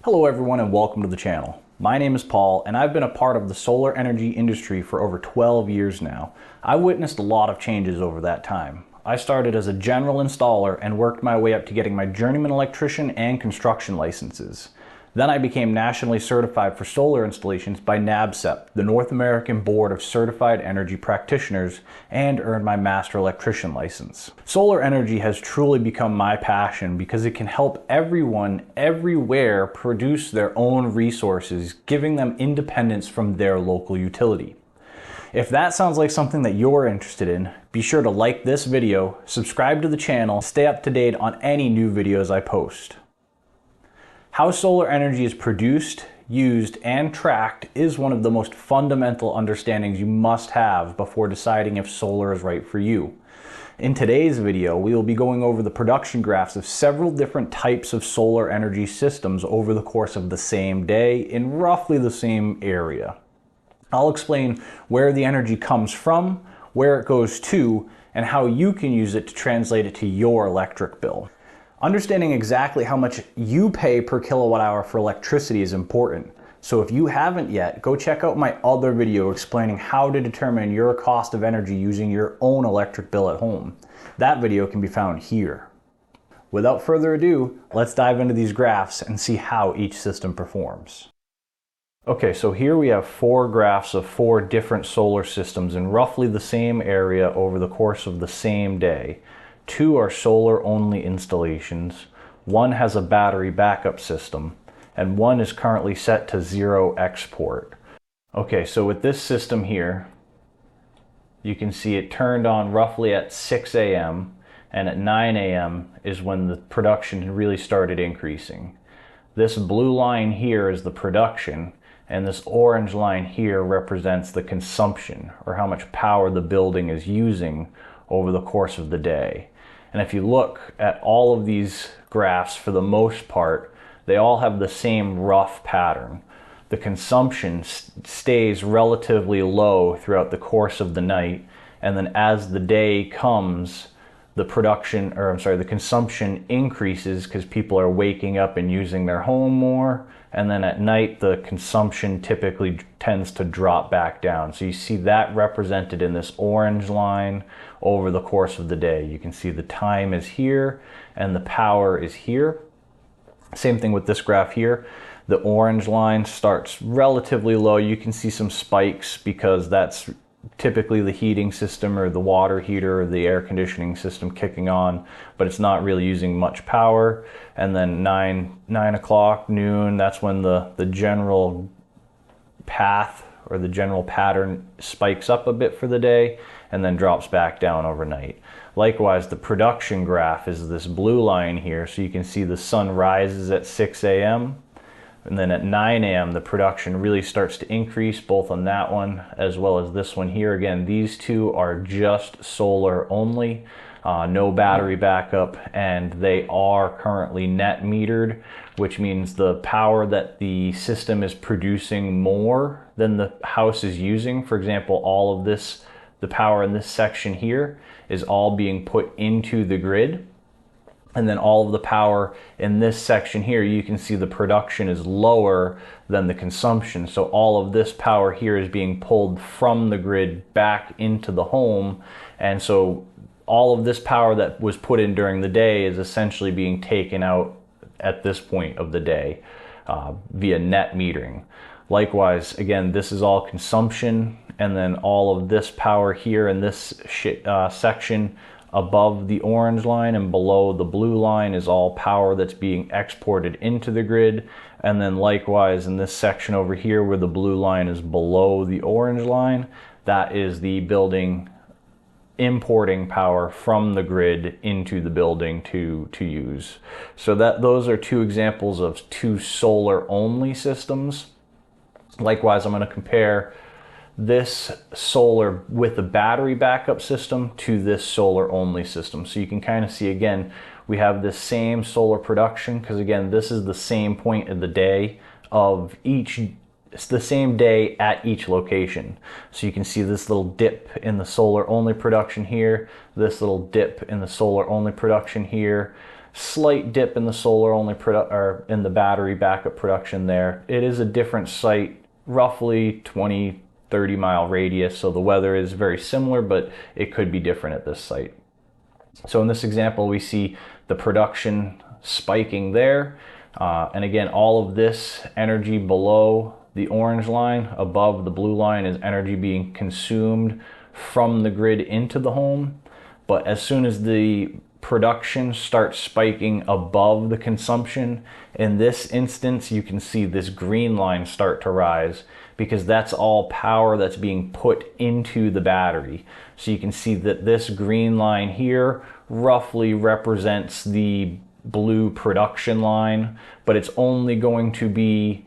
Hello everyone and welcome to the channel. My name is Paul and I've been a part of the solar energy industry for over 12 years now. I witnessed a lot of changes over that time. I started as a general installer and worked my way up to getting my journeyman electrician and construction licenses. Then I became nationally certified for solar installations by NABCEP, the North American Board of Certified Energy Practitioners, and earned my master electrician license. Solar energy has truly become my passion because it can help everyone everywhere produce their own resources, giving them independence from their local utility. If that sounds like something that you're interested in, be sure to like this video, subscribe to the channel, stay up to date on any new videos I post. How solar energy is produced, used, and tracked is one of the most fundamental understandings you must have before deciding if solar is right for you. In today's video, we will be going over the production graphs of several different types of solar energy systems over the course of the same day in roughly the same area. I'll explain where the energy comes from, where it goes to, and how you can use it to translate it to your electric bill. Understanding exactly how much you pay per kilowatt hour for electricity is important. So if you haven't yet, go check out my other video explaining how to determine your cost of energy using your own electric bill at home. That video can be found here. Without further ado, let's dive into these graphs and see how each system performs. Okay, so here we have four graphs of four different solar systems in roughly the same area over the course of the same day. Two are solar-only installations, one has a battery backup system, and one is currently set to zero export. Okay, so with this system here, you can see it turned on roughly at 6 a.m. and at 9 a.m. is when the production really started increasing. This blue line here is the production, and this orange line here represents the consumption, or how much power the building is using over the course of the day. And if you look at all of these graphs, for the most part, they all have the same rough pattern. The consumption stays relatively low throughout the course of the night, and then as the day comes, the consumption increases because people are waking up and using their home more, and then at night the consumption typically tends to drop back down. So you see that represented in this orange line over the course of the day. You can see the time is here and the power is here. Same thing with this graph here. The orange line starts relatively low. You can see some spikes because that's typically the heating system or the water heater or the air conditioning system kicking on, but it's not really using much power. And then 9 o'clock, noon, that's when the general path or the general pattern spikes up a bit for the day and then drops back down overnight. Likewise, the production graph is this blue line here, so you can see the sun rises at 6 a.m. and then at 9 a.m. the production really starts to increase, both on that one as well as this one here. Again, these two are just solar only, no battery backup, and they are currently net metered, which means the power that the system is producing more than the house is using. For example, all of this, the power in this section here, is all being put into the grid. And then all of the power in this section here, you can see the production is lower than the consumption. So all of this power here is being pulled from the grid back into the home. And so all of this power that was put in during the day is essentially being taken out at this point of the day via net metering. Likewise, again, this is all consumption, and then all of this power here in this section above the orange line and below the blue line is all power that's being exported into the grid. And then likewise in this section over here where the blue line is below the orange line, that is the building importing power from the grid into the building to use. So those are two examples of two solar only systems. Likewise, I'm going to compare this solar with the battery backup system to this solar only system. So you can kind of see, again, we have this same solar production because, again, this is the same point of the day of each, it's the same day at each location. So you can see this little dip in the solar only production here, this little dip in the solar only production here, slight dip in the solar only or in the battery backup production there. It is a different site, roughly 20-30 mile radius, so the weather is very similar, but it could be different at this site. So in this example, we see the production spiking there. And again, all of this energy below the orange line, above the blue line, is energy being consumed from the grid into the home. But as soon as the production starts spiking above the consumption, in this instance, you can see this green line start to rise, because that's all power that's being put into the battery. So you can see that this green line here roughly represents the blue production line, but it's only going to be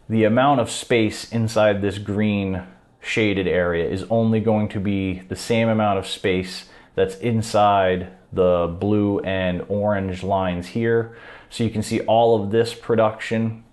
the amount of space inside this green shaded area is only going to be the same amount of space that's inside the blue and orange lines here. So you can see all of this production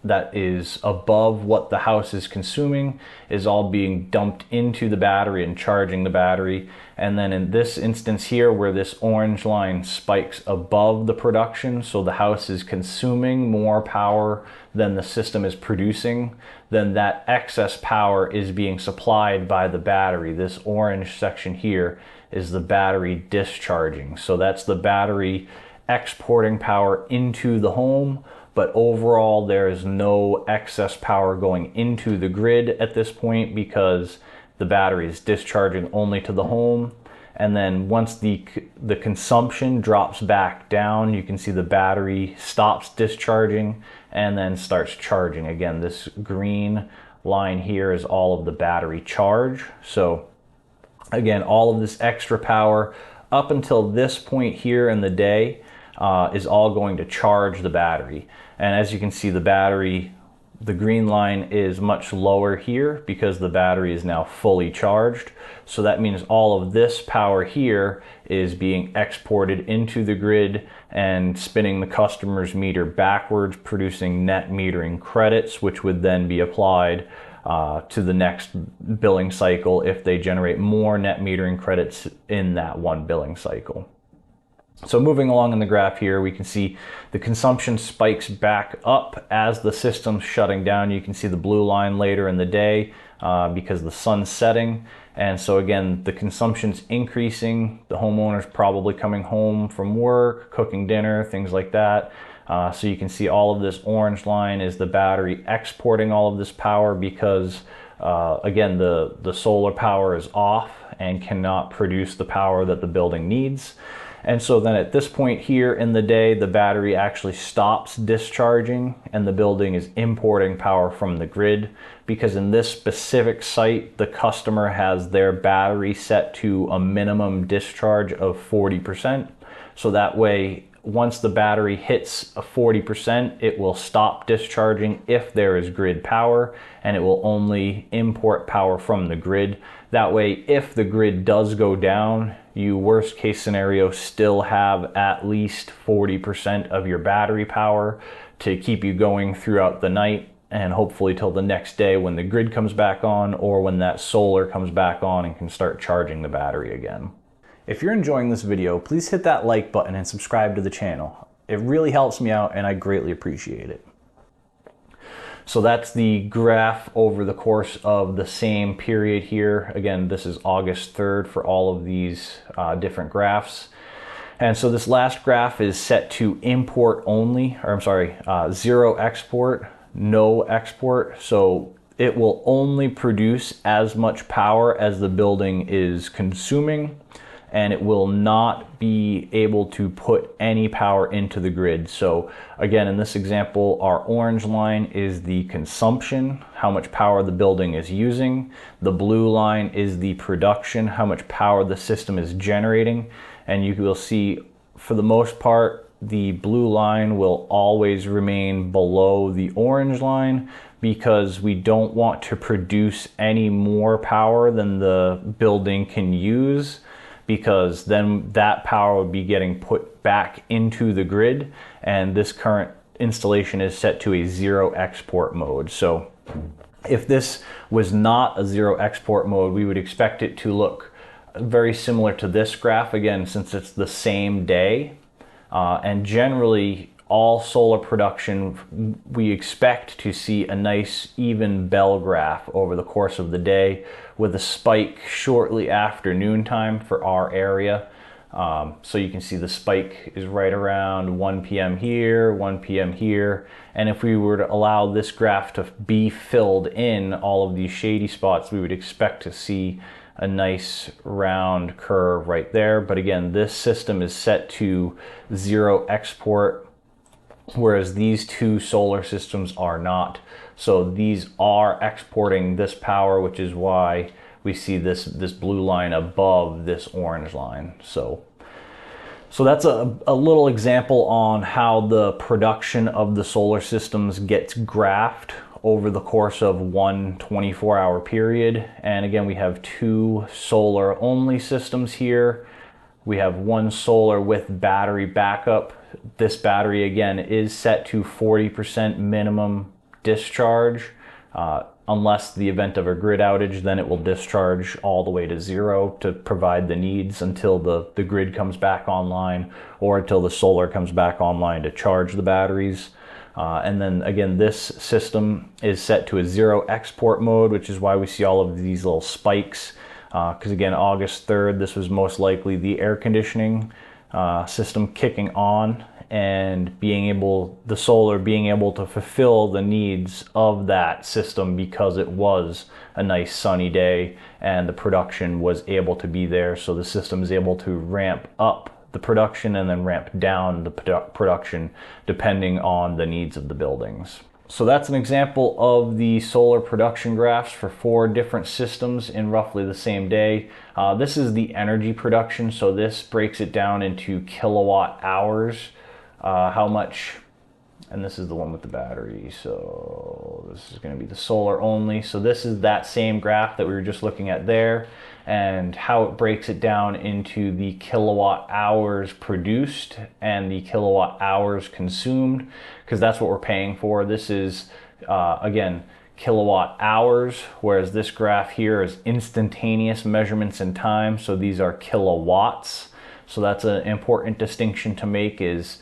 that is above what the house is consuming is all being dumped into the battery and charging the battery. And then in this instance here, where this orange line spikes above the production, so the house is consuming more power than the system is producing, then that excess power is being supplied by the battery. This orange section here is the battery discharging. So that's the battery exporting power into the home, but overall there is no excess power going into the grid at this point, because the battery is discharging only to the home. And then once the consumption drops back down, you can see the battery stops discharging and then starts charging. Again, this green line here is all of the battery charge. So again, all of this extra power up until this point here in the day is all going to charge the battery. And as you can see, the battery, the green line is much lower here because the battery is now fully charged. So that means all of this power here is being exported into the grid and spinning the customer's meter backwards, producing net metering credits, which would then be applied to the next billing cycle if they generate more net metering credits in that one billing cycle. So moving along in the graph here, we can see the consumption spikes back up as the system's shutting down. You can see the blue line later in the day because the sun's setting. And so again, the consumption's increasing. The homeowner's probably coming home from work, cooking dinner, things like that. So you can see all of this orange line is the battery exporting all of this power because again, the solar power is off and cannot produce the power that the building needs. And so then at this point here in the day, the battery actually stops discharging and the building is importing power from the grid, because in this specific site, the customer has their battery set to a minimum discharge of 40%. So that way, once the battery hits a 40%, it will stop discharging if there is grid power, and it will only import power from the grid. That way, if the grid does go down, you worst case scenario still have at least 40% of your battery power to keep you going throughout the night, and hopefully till the next day when the grid comes back on or when that solar comes back on and can start charging the battery again. If you're enjoying this video, please hit that like button and subscribe to the channel. It really helps me out and I greatly appreciate it. So that's the graph over the course of the same period here. Again, this is August 3rd for all of these different graphs. And so this last graph is set to import only, or I'm sorry, zero export, no export. So it will only produce as much power as the building is consuming, and it will not be able to put any power into the grid. So again, in this example, our orange line is the consumption, how much power the building is using. The blue line is the production, how much power the system is generating. And you will see, for the most part, the blue line will always remain below the orange line because we don't want to produce any more power than the building can use, because then that power would be getting put back into the grid, and this current installation is set to a zero export mode. So if this was not a zero export mode, we would expect it to look very similar to this graph, again, since it's the same day. And generally, all solar production, we expect to see a nice even bell graph over the course of the day, with a spike shortly after noontime for our area. So you can see the spike is right around 1 p.m. here, 1 p.m. here. And if we were to allow this graph to be filled in all of these shady spots, we would expect to see a nice round curve right there. But again, this system is set to 0 export, whereas these two solar systems are not. So these are exporting this power, which is why we see this blue line above this orange line. So that's a little example on how the production of the solar systems gets graphed over the course of one 24-hour period. And again, we have two solar only systems here. We have one solar with battery backup. This battery again is set to 40% minimum discharge. Unless the event of a grid outage, then it will discharge all the way to 0 to provide the needs until the grid comes back online, or until the solar comes back online to charge the batteries. And then again, this system is set to a 0 export mode, which is why we see all of these little spikes. Because again, August 3rd, this was most likely the air conditioning system kicking on, and the solar being able to fulfill the needs of that system, because it was a nice sunny day and the production was able to be there. So the system is able to ramp up the production and then ramp down the production depending on the needs of the buildings. So that's an example of the solar production graphs for 4 different systems in roughly the same day. This is the energy production, so this breaks it down into kilowatt hours. How much, and this is the one with the battery, so this is going to be the solar only. So this is that same graph that we were just looking at there, and how it breaks it down into the kilowatt hours produced and the kilowatt hours consumed, because that's what we're paying for. This is again, kilowatt hours, whereas this graph here is instantaneous measurements in time, so these are kilowatts. So that's an important distinction to make, is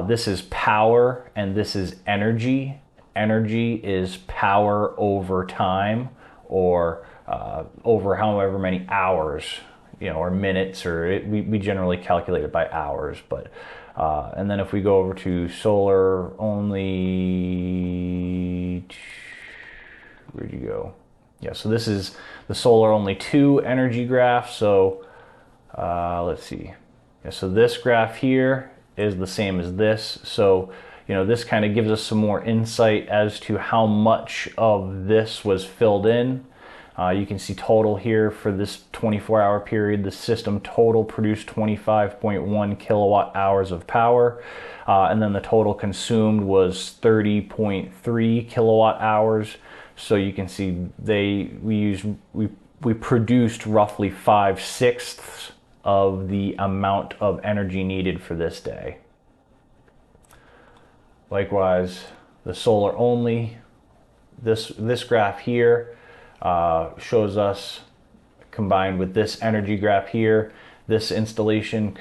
this is power and this is energy. Energy is power over time, or over however many hours, or minutes, or we generally calculate it by hours. But and then if we go over to solar only, where'd you go? Yeah, so this is the solar only 2 energy graph. So let's see. Yeah, so this graph here is the same as this. So, this kind of gives us some more insight as to how much of this was filled in. You can see total here for this 24-hour period, the system total produced 25.1 kilowatt hours of power. And then the total consumed was 30.3 kilowatt hours. So you can see we produced roughly 5/6 of the amount of energy needed for this day. Likewise, the solar only, this graph here shows us, combined with this energy graph here, this installation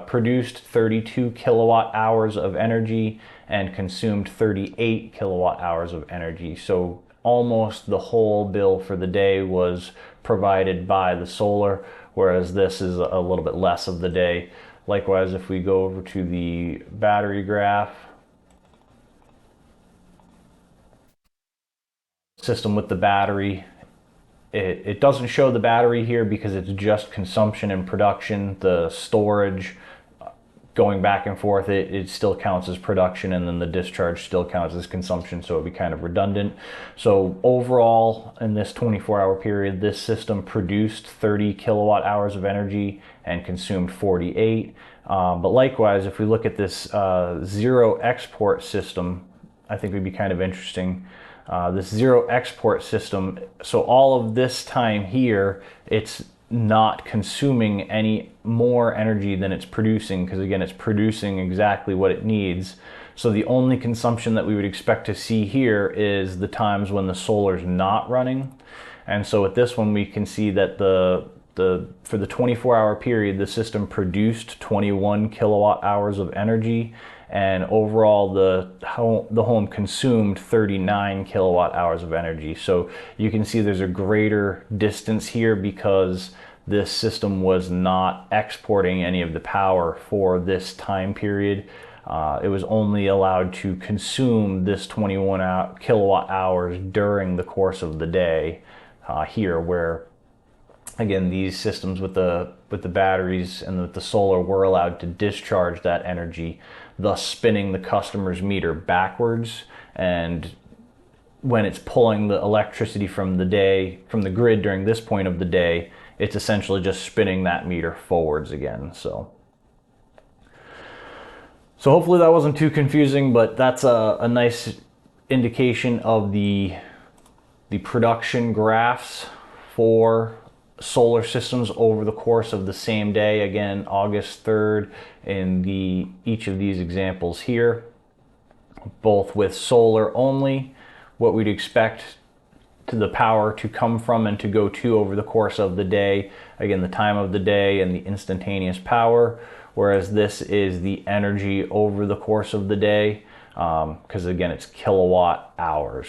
produced 32 kilowatt hours of energy and consumed 38 kilowatt hours of energy. So almost the whole bill for the day was provided by the solar, whereas this is a little bit less of the day. Likewise, if we go over to the battery graph, system with the battery, it doesn't show the battery here because it's just consumption and production. The storage going back and forth, it still counts as production, and then the discharge still counts as consumption, so it'd be kind of redundant. So overall, in this 24-hour period, this system produced 30 kilowatt hours of energy and consumed 48. But likewise, if we look at this 0 export system, I think would be kind of interesting. This 0 export system, so all of this time here, it's not consuming any more energy than it's producing, because again, it's producing exactly what it needs. So the only consumption that we would expect to see here is the times when the solar's not running. And so with this one, we can see that the for the 24-hour period, the system produced 21 kilowatt hours of energy, and overall the home consumed 39 kilowatt hours of energy. So you can see there's a greater distance here because this system was not exporting any of the power for this time period. It was only allowed to consume this 21 kilowatt hours during the course of the day here, where again these systems with the batteries and with the solar were allowed to discharge that energy, thus spinning the customer's meter backwards. And when it's pulling the electricity from the grid during this point of the day, it's essentially just spinning that meter forwards again. So hopefully that wasn't too confusing, but that's a nice indication of the production graphs for solar systems over the course of the same day. Again, August 3rd in each of these examples here, both with solar only, what we'd expect to the power to come from and to go to over the course of the day. Again, the time of the day and the instantaneous power, whereas this is the energy over the course of the day, because again, it's kilowatt hours.